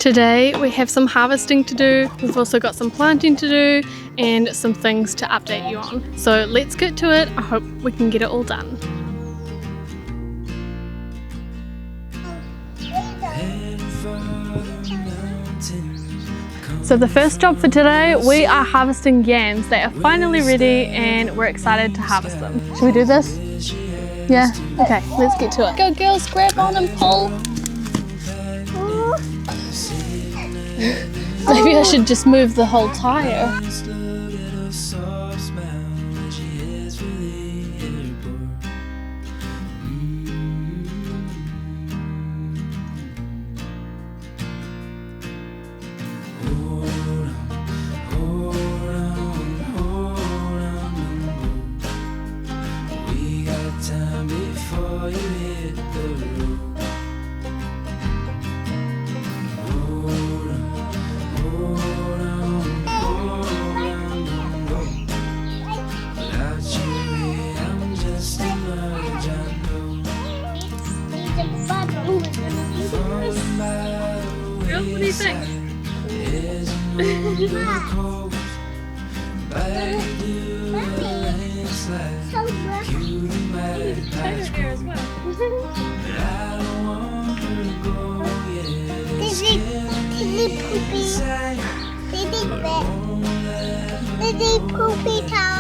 Today we have some harvesting to do, we've also got some planting to do and some things to update you on. So let's get to it. I hope we can get it all done. So the first job for today, we are harvesting yams. They are finally ready and we're excited to harvest them. Should we do this? Yeah? Okay, let's get to it. Go girls, grab on and pull. Maybe I should just move the whole tire. Girl, what do you think? Poopy towel.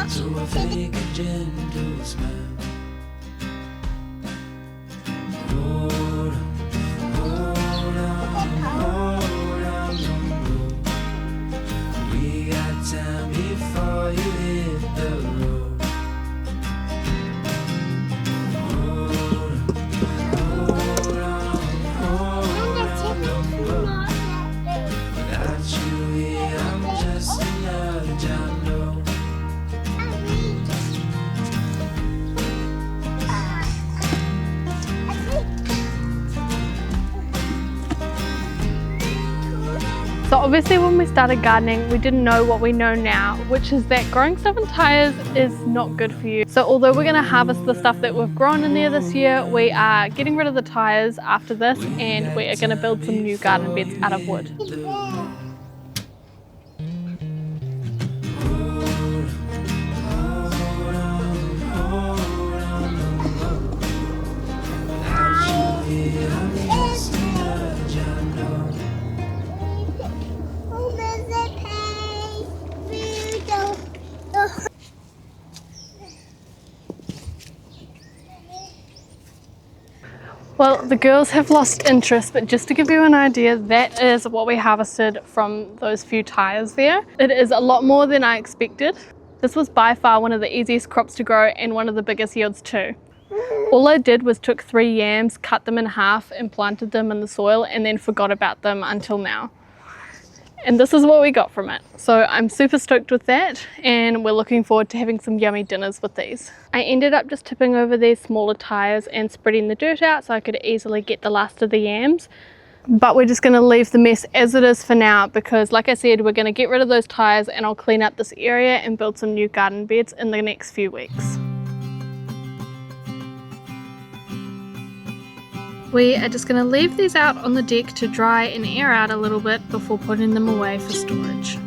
So obviously when we started gardening, we didn't know what we know now, which is that growing stuff in tyres is not good for you. So although we're going to harvest the stuff that we've grown in there this year, we are getting rid of the tyres after this and we are going to build some new garden beds out of wood. Well, the girls have lost interest, but just to give you an idea, that is what we harvested from those few tyres there. It is a lot more than I expected. This was by far one of the easiest crops to grow and one of the biggest yields too. All I did was took 3 yams, cut them in half and planted them in the soil and then forgot about them until now. And this is what we got from it. So I'm super stoked with that and we're looking forward to having some yummy dinners with these. I ended up just tipping over these smaller tyres and spreading the dirt out so I could easily get the last of the yams. But we're just going to leave the mess as it is for now because like I said, we're going to get rid of those tyres and I'll clean up this area and build some new garden beds in the next few weeks. We are just going to leave these out on the deck to dry and air out a little bit before putting them away for storage.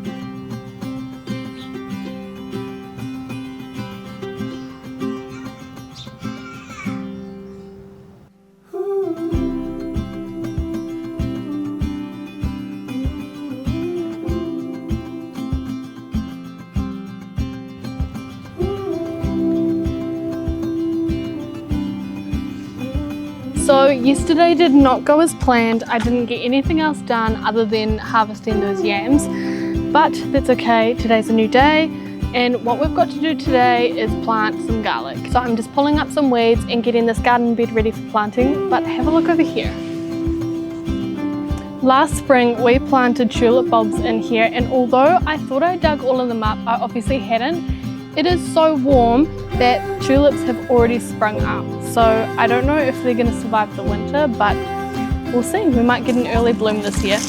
So yesterday did not go as planned. I didn't get anything else done other than harvesting those yams, but that's okay. Today's a new day and what we've got to do today is plant some garlic. So I'm just pulling up some weeds and getting this garden bed ready for planting, but have a look over here. Last spring we planted tulip bulbs in here and although I thought I dug all of them up, I obviously hadn't. It is so warm that tulips have already sprung up. So I don't know if they're going to survive the winter, but we'll see. We might get an early bloom this year.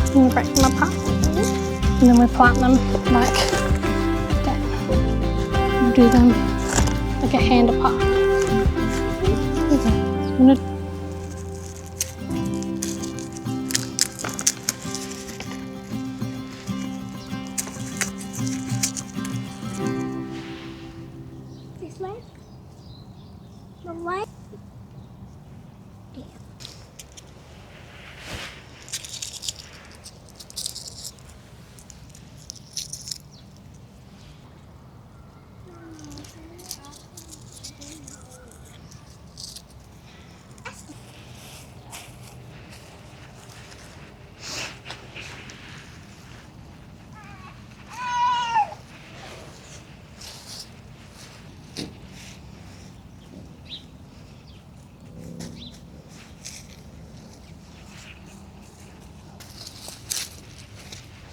I'm going to break them apart. And then we plant them like that. We'll do them like a hand apart. Okay. I'm gonna this way. The way.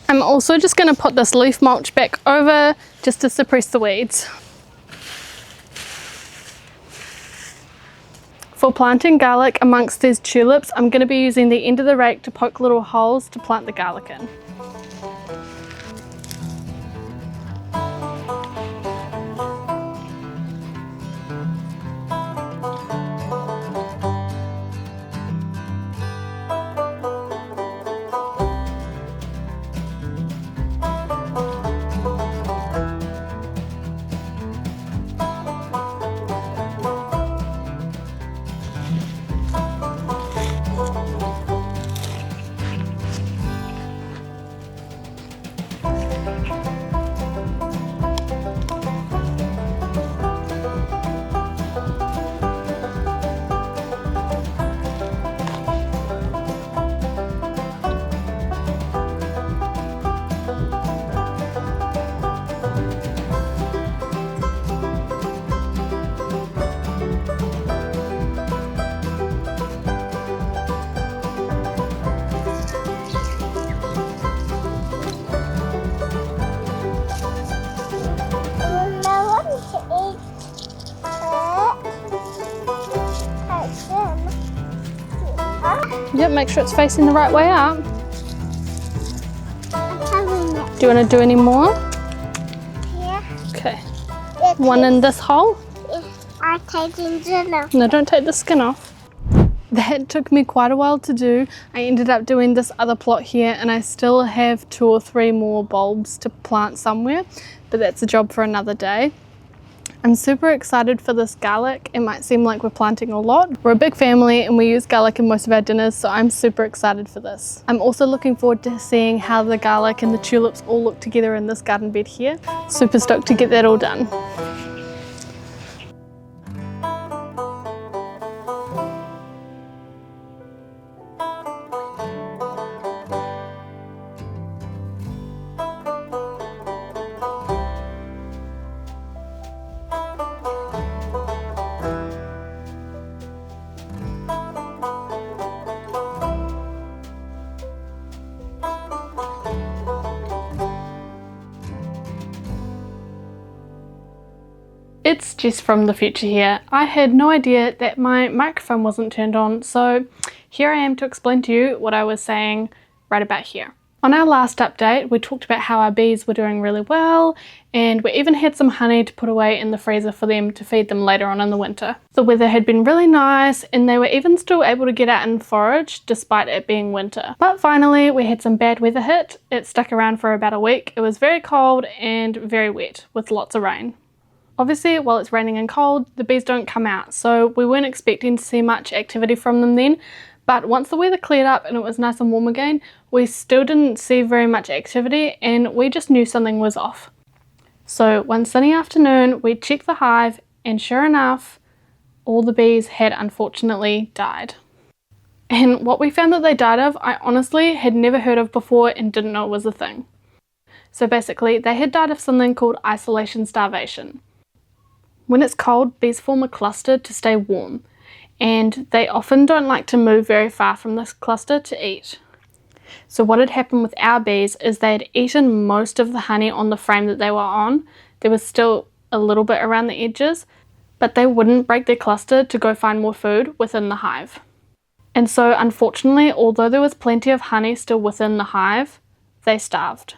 I'm also just going to put this leaf mulch back over just to suppress the weeds. For planting garlic amongst these tulips, I'm going to be using the end of the rake to poke little holes to plant the garlic in. Yep, make sure it's facing the right way up. Do you want to do any more? Yeah. Okay. One in this hole? I'm taking dinner. No, don't take the skin off. That took me quite a while to do. I ended up doing this other plot here and I still have 2 or 3 more bulbs to plant somewhere, but that's a job for another day. I'm super excited for this garlic. It might seem like we're planting a lot. We're a big family and we use garlic in most of our dinners, so I'm super excited for this. I'm also looking forward to seeing how the garlic and the tulips all look together in this garden bed here. Super stoked to get that all done. It's Jess from the future here. I had no idea that my microphone wasn't turned on, so here I am to explain to you what I was saying right about here. On our last update, we talked about how our bees were doing really well, and we even had some honey to put away in the freezer for them to feed them later on in the winter. The weather had been really nice, and they were even still able to get out and forage despite it being winter. But finally, we had some bad weather hit. It stuck around for about a week. It was very cold and very wet with lots of rain. Obviously, while it's raining and cold, the bees don't come out, so we weren't expecting to see much activity from them then. But once the weather cleared up and it was nice and warm again, we still didn't see very much activity and we just knew something was off. So one sunny afternoon, we checked the hive and sure enough, all the bees had unfortunately died. And what we found that they died of, I honestly had never heard of before and didn't know it was a thing. So basically, they had died of something called isolation starvation. When it's cold, bees form a cluster to stay warm, and they often don't like to move very far from this cluster to eat. So what had happened with our bees is they had eaten most of the honey on the frame that they were on. There was still a little bit around the edges, but they wouldn't break their cluster to go find more food within the hive. And so unfortunately, although there was plenty of honey still within the hive, they starved.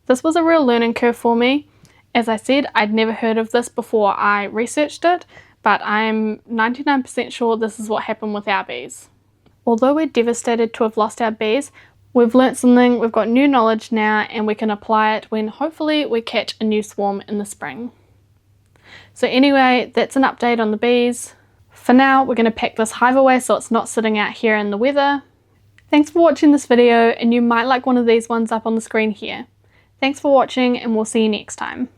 This was a real learning curve for me. As I said, I'd never heard of this before I researched it, but I'm 99% sure this is what happened with our bees. Although we're devastated to have lost our bees, we've learnt something, we've got new knowledge now, and we can apply it when hopefully we catch a new swarm in the spring. So anyway, that's an update on the bees. For now, we're going to pack this hive away so it's not sitting out here in the weather. Thanks for watching this video, and you might like one of these ones up on the screen here. Thanks for watching, and we'll see you next time.